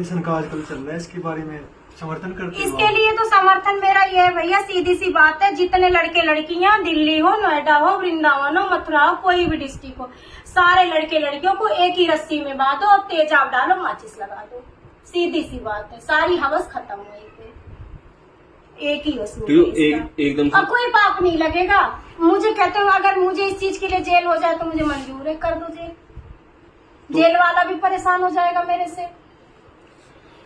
Education का आजकल चल रहा है, इसके बारे में समर्थन करते हो? इसके लिए तो समर्थन मेरा ये है भैया, सीधी सी बात है, जितने लड़के लड़कियां दिल्ली हो, नोएडा हो, वृंदावन हो, मथुरा हो, कोई भी डिस्ट्रिक्ट हो, सारे लड़के लड़कियों को एक ही रस्सी में बांधो और तेजाब डालो, माचिस लगा दो। सीधी सी बात है, सारी हवस खत्म हुई पे एक ही वसूल एकदम अब कोई पाप नहीं लगेगा। मुझे कहते हो अगर मुझे इस चीज के लिए जेल हो जाए तो मुझे मंजूर है, कर दो जेल। जेल वाला भी परेशान हो जाएगा मेरे से,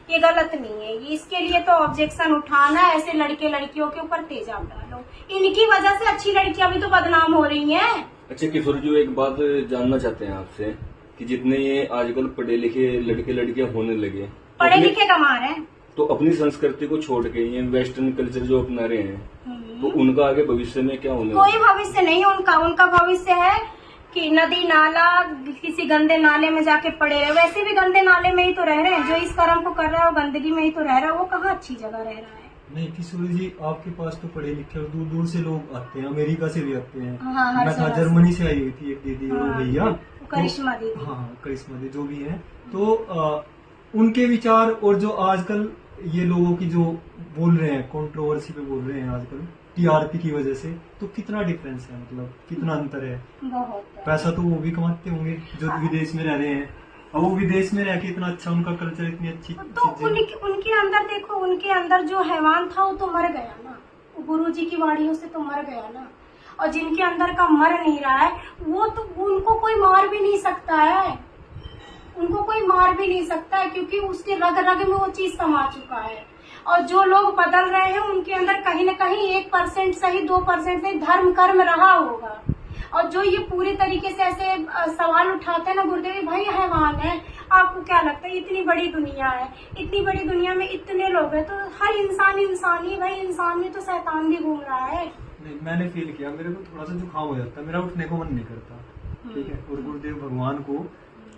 ये गलत नहीं है। ये इसके लिए तो ऑब्जेक्शन उठाना है, ऐसे लड़के लड़कियों के ऊपर तेजाब डालो। इनकी वजह से अच्छी लड़कियां भी तो बदनाम हो रही हैं। अच्छा किशोर जी, एक बात जानना चाहते हैं आपसे कि जितने ये आजकल पढ़े लिखे लड़के लड़कियां होने लगे, पढ़े लिखे कमा रहे हैं, तो अपनी संस्कृति को छोड़ के ये वेस्टर्न कल्चर जो अपना रहे हैं, तो उनका आगे भविष्य में क्या होने कोई भविष्य नहीं है उनका भविष्य है कि नदी नाला किसी गंदे नाले में जाके पड़े रहे। वैसे भी गंदे नाले में ही तो रह रहे हैं, जो इस कर्म को कर रहा है वो गंदगी में ही तो रह रहा है, वो कहाँ अच्छी जगह रह रहा है। नहीं किशोरी जी, आपके पास तो पढ़े लिखे और दूर दूर से लोग आते हैं, अमेरिका से भी आते हैं। हाँ, मैं था जर्मनी से आई हुई थी एक दीदी और भैया, करिश्मा दीदी। हाँ करिश्मा दी जो भी है, तो उनके विचार और जो आजकल ये लोगों की जो बोल रहे हैं, कंट्रोवर्सी पे बोल रहे हैं आजकल टीआरपी की वजह से, तो कितना डिफरेंस है, मतलब कितना अंतर है? बहुत पैसा तो वो भी कमाते होंगे जो विदेश में रह रहे हैं, और वो विदेश में रह के इतना अच्छा उनका कल्चर, इतनी अच्छी तो उनके अंदर देखो, उनके अंदर जो हैवान था वो तो मर गया ना, वो गुरु जी की वाणियों से तो मर गया ना। और जिनके अंदर का मर नहीं रहा है वो तो उनको कोई मार भी नहीं सकता है, उनको कोई मार भी नहीं सकता है, क्योंकि उसके रग रग में वो चीज समा चुका है। और जो लोग बदल रहे हैं उनके अंदर कहीं न कहीं 1% सही 2% सही धर्म कर्म रहा होगा। और जो ये पूरी तरीके से ऐसे सवाल उठाते हैं ना गुरुदेव भाई हैवान है, आपको क्या लगता है इतनी बड़ी दुनिया है, इतनी बड़ी दुनिया में इतने लोग हैं, तो हर इंसान ही भाई, इंसान में तो शैतान भी घूम रहा है। नहीं मैंने फील किया, मेरे को थोड़ा सा जुकाम हो जाता है, मेरा उठने को मन नहीं करता, ठीक है। और गुरुदेव भगवान को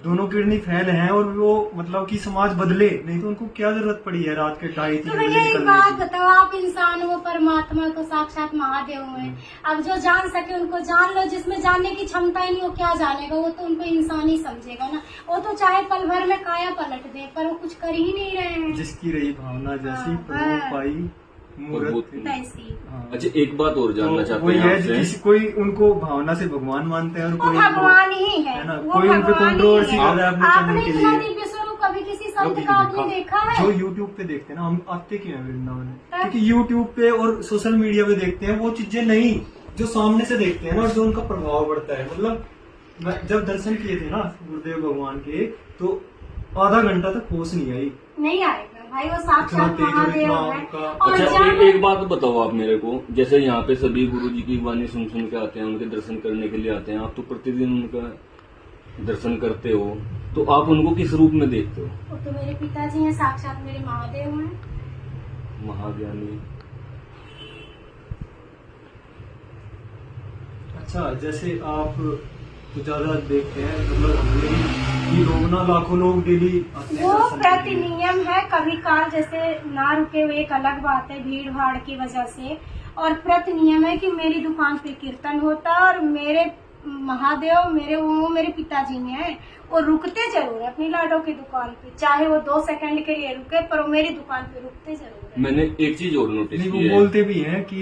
दोनों किडनी फेल हैं और वो मतलब कि समाज बदले, नहीं तो उनको क्या जरूरत पड़ी है रात के 2:30-3 तो बजे भैया एक निकलने बात की? बताओ, आप इंसान हो, परमात्मा तो साक्षात महादेव हैं। अब जो जान सके उनको जान लो, जिसमें जानने की क्षमता ही नहीं वो क्या जानेगा, वो तो उनको इंसान ही समझेगा ना। वो तो चाहे पल भर में काया पलट दे, पर वो कुछ कर ही नहीं रहे हैं। जिसकी रही भावना जैसी प्रभु पाई मूर्त तैसी। अच्छा एक बात और जानना चाहते वही हैं है, आपसे। किसी कोई उनको भावना से भगवान मानते हैं और वो कोई भगवान ही है ना, वो कोई उन पे भगवान ही कंट्रोवर्सी है। कर रहा है अपने आपने चैनल के इतना लिए। दिव्य स्वरूप कभी किसी संत कभी का नहीं आपने देखा जो है? यूट्यूब पे देखते हैं ना, हम आते क्यों हैं वृंदावन में, क्योंकि यूट्यूब पे और सोशल मीडिया पे देखते हैं वो चीजें नहीं जो सामने से देखते हैं ना, और जो उनका प्रभाव पड़ता है। मतलब मैं जब दर्शन किए थे ना गुरुदेव भगवान के, तो आधा घंटा तक होश नहीं आई। नहीं आएगा भाई, वो साक्षात महादेव है। और अच्छा जब एक बात बताओ आप मेरे को, जैसे यहाँ पे सभी गुरु जी की वाणी सुन के आते हैं, उनके दर्शन करने के लिए आते हैं, आप तो प्रतिदिन उनका दर्शन करते हो, तो आप उनको किस रूप में देखते हो? वो तो मेरे पिताजी हैं, साक्षात मेरे महादेव हैं। महाज्ञानी। अच्छा जैसे आप तो ज्यादा देखते हैं, मतलब ये लोग ना लाखों लोग डेली आते हैं वो दर्शन के प्रति लिए। नियम है, कभी काल जैसे ना रुके हुए एक अलग बात है भीड़ भाड़ की वजह से। और प्रति नियम है कि मेरी दुकान पे कीर्तन होता है और मेरे महादेव मेरे पिताजी हैं, वो रुकते जरूर है अपनी लाडो की दुकान पे, चाहे वो 2 सेकंड के लिए रुके, पर वो मेरी दुकान पे रुकते जरूर है। मैंने एक चीज और नोटिस नहीं की वो है। बोलते भी हैं कि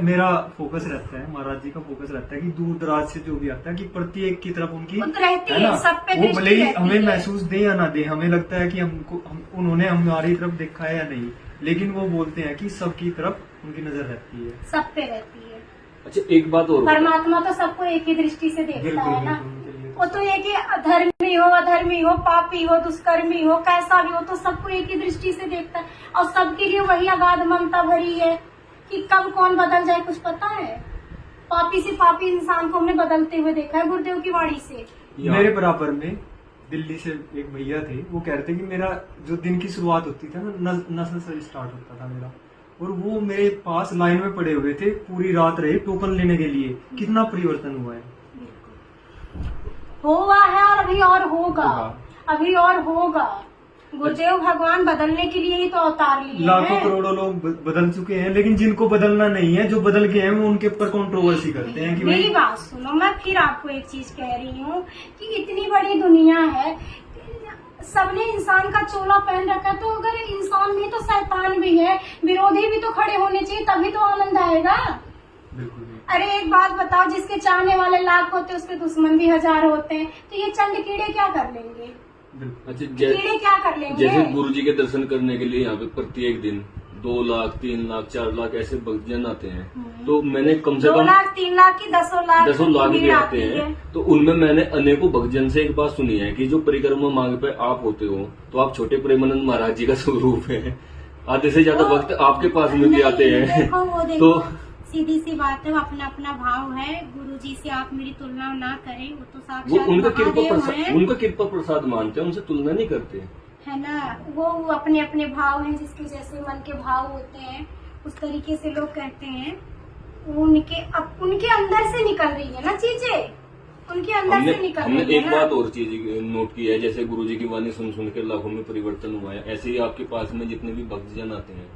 मेरा फोकस रहता है, महाराज जी का फोकस रहता है कि दूर दराज से जो भी आता है कि प्रत्येक की तरफ उनकी वो तो रहती ना, है, सब पे वो दृष्टि भले ही रहती हमें है। महसूस दे या ना दे, हमें लगता है कि उन्होंने हमारी तरफ देखा है या नहीं, लेकिन वो बोलते हैं कि सबकी तरफ उनकी नजर रहती है, सब पे रहती है। अच्छा एक बात और बताओ। परमात्मा तो सबको एक ही दृष्टि से देखता बिल्कुल है ना। बिल्कुल। वो तो एक ही धर्मी हो, अधर्मी हो, पापी हो, दुष्कर्मी हो, कैसा भी हो, तो सबको एक ही दृष्टि से देखता है। और सबके लिए वही अगाध ममता भरी है कि कब कौन बदल जाए कुछ पता है। पापी से पापी इंसान को हमने बदलते हुए देखा है गुरुदेव की वाणी से। मेरे बराबर में दिल्ली से एक भैया थे, वो कह रहे थे कि मेरा जो दिन की शुरुआत होती थी ना, नशा से स्टार्ट होता था मेरा, और वो मेरे पास लाइन में पड़े हुए थे, पूरी रात रहे टोकन लेने के लिए। कितना परिवर्तन हुआ है, हुआ है और अभी और होगा, अभी और होगा। गुरुदेव भगवान बदलने के लिए ही तो अवतार लिए लाखों हैं। करोड़ों लोग बदल चुके हैं, लेकिन जिनको बदलना नहीं है, जो बदल गए हैं, वो उनके ऊपर कंट्रोवर्सी करते हैं कि मेरी भाई बात सुनो, मैं फिर आपको एक चीज कह रही हूँ कि इतनी बड़ी दुनिया है, सबने इंसान का चोला पहन रखा है, तो अगर इंसान भी तो शैतान भी है, विरोधी भी तो खड़े होने चाहिए, तभी तो आनंद आएगा। बिल्कुल। अरे एक बात बताओ, जिसके चाहने वाले लाख होते हैं उसके दुश्मन भी 1000 होते हैं, तो ये चंड कीड़े क्या कर लेंगे? अच्छा, कीड़े क्या कर लेंगे? जैसे गुरु जी के दर्शन करने के लिए यहाँ पे प्रत्येक दिन 2 लाख 3 लाख 4 लाख ऐसे भक्तजन आते हैं, तो मैंने कम से 2 कम लाख 3 लाख की 10 लाख भी भीड़ आते हैं। तो उनमें मैंने अनेकों भक्तजन से एक बात सुनी है कि जो परिक्रमा मार्ग पे आप होते हो, तो आप छोटे प्रेमानंद महाराज जी का स्वरूप है। आधे से ज्यादा भक्त आपके पास में भी आते हैं। तो सीधी सी बात है, वो अपना अपना भाव है। गुरुजी से आप मेरी तुलना ना करें, वो तो वो साक्षात उनका महादेव हैं। उनका कृपा प्रसाद मानते हैं, उनसे तुलना नहीं करते है ना। वो अपने अपने भाव हैं, जिसके जैसे मन के भाव होते हैं उस तरीके से लोग कहते हैं। उनके अंदर से निकल रही है ना चीजें, उनके अंदर से निकल हमने रही है एक ना। बात और चीज नोट की है, जैसे गुरु जी की वाणी सुन सुन के लाखों में परिवर्तन हुआ है, ऐसे ही आपके पास में जितने भी भक्तजन आते हैं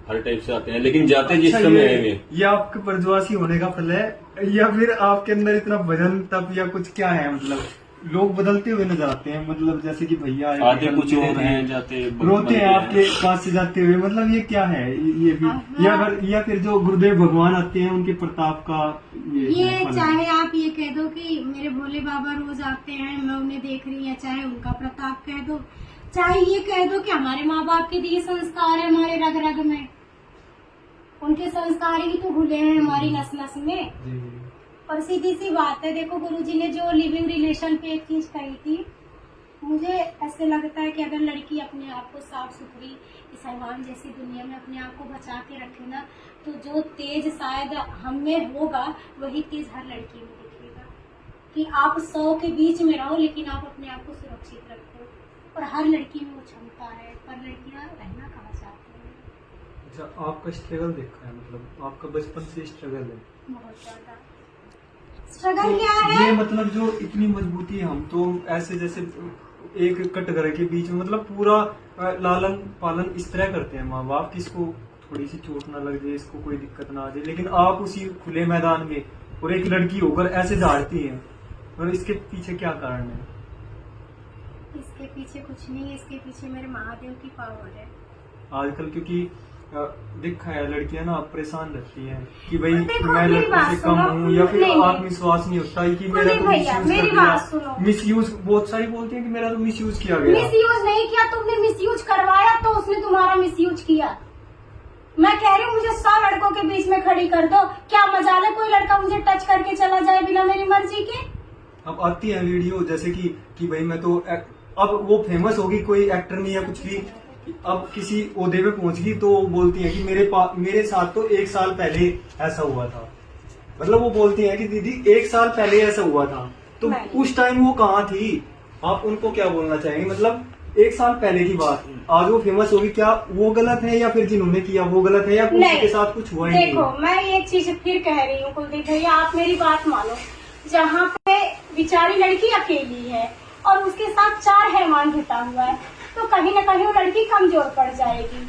हर टाइप से आते हैं, लेकिन जाते जिस अच्छा, समय है ये आपके ब्रजवासी होने का फल है या फिर आपके अंदर इतना भजन तप या कुछ क्या है? मतलब लोग बदलते हुए नजर आते हैं, मतलब जैसे कि भैया आते कुछ और हैं, जाते रोते हैं आपके पास से जाते हुए, मतलब ये क्या है? ये भी या फिर जो गुरुदेव भगवान आते हैं उनके प्रताप का ये चाहे आप ये कह दो कि मेरे भोले बाबा रोज आते हैं, मैं उन्हें देख रही है, चाहे उनका प्रताप कह दो, चाहे ये कह दो कि हमारे माँ बाप के दिए संस्कार है हमारे रग रग में, उनके संस्कार ही तो घुले हैं हमारी नस नस में। और सीधी सी बात है, देखो गुरुजी ने जो लिविंग रिलेशन पे एक चीज कही थी, मुझे ऐसे लगता है कि अगर लड़की अपने आप को साफ सुथरी इस हैवान जैसी दुनिया में अपने आप को बचा के रखे ना, तो जो तेज शायद हम में होगा वही तेज हर लड़की में दिखेगा। कि आप 100 के बीच में रहो लेकिन आप अपने आप को सुरक्षित रखो, और हर लड़की में वो क्षमता है, पर लड़कियां रहना कहाँ चाहती हैं। अच्छा, आपका स्ट्रगल देखा है, मतलब आपका बचपन से स्ट्रगल है? बहुत ज्यादा स्ट्रगल क्या है? ये मतलब जो इतनी मजबूती है, हम तो ऐसे जैसे एक कटघरे के बीच में मतलब पूरा लालन पालन इस तरह करते हैं माँ बाप कि इसको थोड़ी सी चोट ना लग जाए, इसको कोई दिक्कत ना आ जाए, लेकिन आप उसी खुले मैदान में और एक लड़की होकर ऐसे झाड़ती हैं, और इसके पीछे क्या कारण है? इसके पीछे कुछ नहीं है, इसके पीछे मेरे महादेव की पावर है। आजकल क्योंकि देखा है लड़कियां ना परेशान रहती हैं कि भाई देखो, मैं मेरी लड़कों बात से कम सुनो। हूँ, या फिर नहीं, आत्मविश्वास नहीं होता है कि मेरा तो भैया, मेरी बात सुनो। मिसयूज बहुत सारी बोलती हैं कि मेरा तो मिसयूज किया गया। मिसयूज नहीं किया तुमने, मिसयूज करवाया तो उसने तुम्हारा मिसयूज किया। मैं कह रही हूँ मुझे 100 लड़कों के बीच में खड़ी कर दो, क्या मजाल है कोई लड़का मुझे टच करके चला जाए बिना मेरी मर्जी के? अब आती है वीडियो जैसे कि भाई मैं तो अब वो फेमस होगी, कोई एक्टर नहीं या कुछ भी, अब किसी ओहदे पे पहुंच गई तो बोलती है कि मेरे साथ तो 1 साल पहले ऐसा हुआ था। मतलब वो बोलती है कि दीदी 1 साल पहले ऐसा हुआ था, तो उस टाइम वो कहाँ थी? आप उनको क्या बोलना चाहेंगे? मतलब 1 साल पहले की बात, आज वो फेमस होगी, क्या वो गलत है या फिर जिन्होंने किया वो गलत है, या किसी के साथ कुछ हुआ ही नहीं? देखो, मैं एक चीज फिर कह रही हूँ कुलदीप भैया, आप मेरी बात मानो। जहाँ पे बेचारी लड़की अकेली है और उसके साथ 4 हैवान जुटा हुआ है, तो कहीं ना कहीं वो लड़की कमजोर पड़ जाएगी,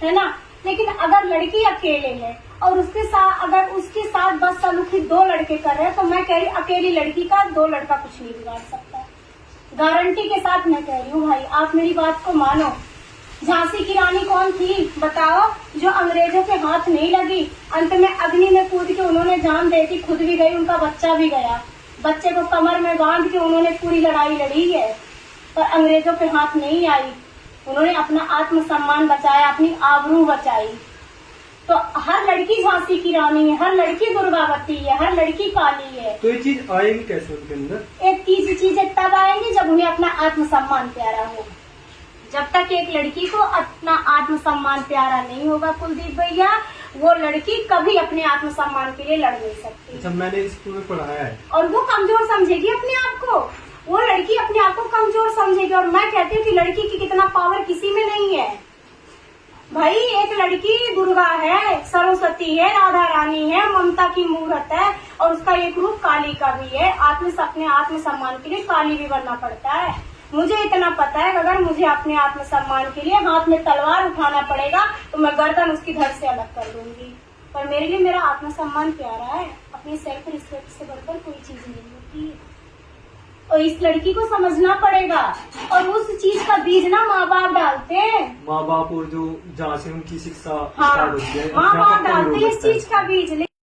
है ना। लेकिन अगर लड़की अकेले है और उसके साथ बस सलूकी 2 लड़के कर रहे हैं, तो मैं कह रही अकेली लड़की का 2 लड़का कुछ नहीं बिगाड़ सकता। गारंटी के साथ मैं कह रही हूँ भाई, आप मेरी बात को मानो। झांसी की रानी कौन थी बताओ, जो अंग्रेजों के हाथ नहीं लगी, अंत में अग्नि में कूद के उन्होंने जान दे दी, खुद भी गई, उनका बच्चा भी गया। बच्चे को कमर में बांध के उन्होंने पूरी लड़ाई लड़ी है, पर अंग्रेजों के हाथ नहीं आई। उन्होंने अपना आत्मसम्मान बचाया, अपनी आबरू बचाई। तो हर लड़की झांसी की रानी है, हर लड़की दुर्गावती है, हर लड़की काली है। तो ये चीज आएगी कैसे उनके अंदर? एक तीसरी चीजें तब आएंगी जब उन्हें अपना आत्मसम्मान प्यारा हो। जब तक एक लड़की को अपना आत्मसम्मान प्यारा नहीं होगा कुलदीप भैया, वो लड़की कभी अपने आत्मसम्मान के लिए लड़ नहीं सकती। अच्छा, मैंने स्कूल में पढ़ाया है। और वो कमजोर समझेगी अपने आप को, वो लड़की अपने आप को कमजोर समझेगी। और मैं कहती हूँ कि लड़की की कितना पावर किसी में नहीं है भाई। एक लड़की दुर्गा है, सरस्वती है, राधा रानी है, ममता की मूर्त है, और उसका एक रूप काली का भी है। अपने आत्मसम्मान के लिए काली भी बनना पड़ता है। मुझे इतना पता है कि अगर मुझे अपने आत्मसम्मान के लिए हाथ में तलवार उठाना पड़ेगा तो मैं गर्दन उसकी धड़ से अलग कर दूंगी। पर मेरे लिए मेरा आत्मसम्मान प्यारा है। अपनी सेल्फ रिस्पेक्ट से बढ़कर कोई चीज नहीं होती है। और इस लड़की को समझना पड़ेगा। और उस चीज का बीज ना माँ बाप डालते हैं। माँ बाप और जो जहाँ से उनकी शिक्षा हाँ, स्टार्ट होती है माँ बाप अध्यापक को भी डालते हैं रोक इस सकता है। चीज का बीज।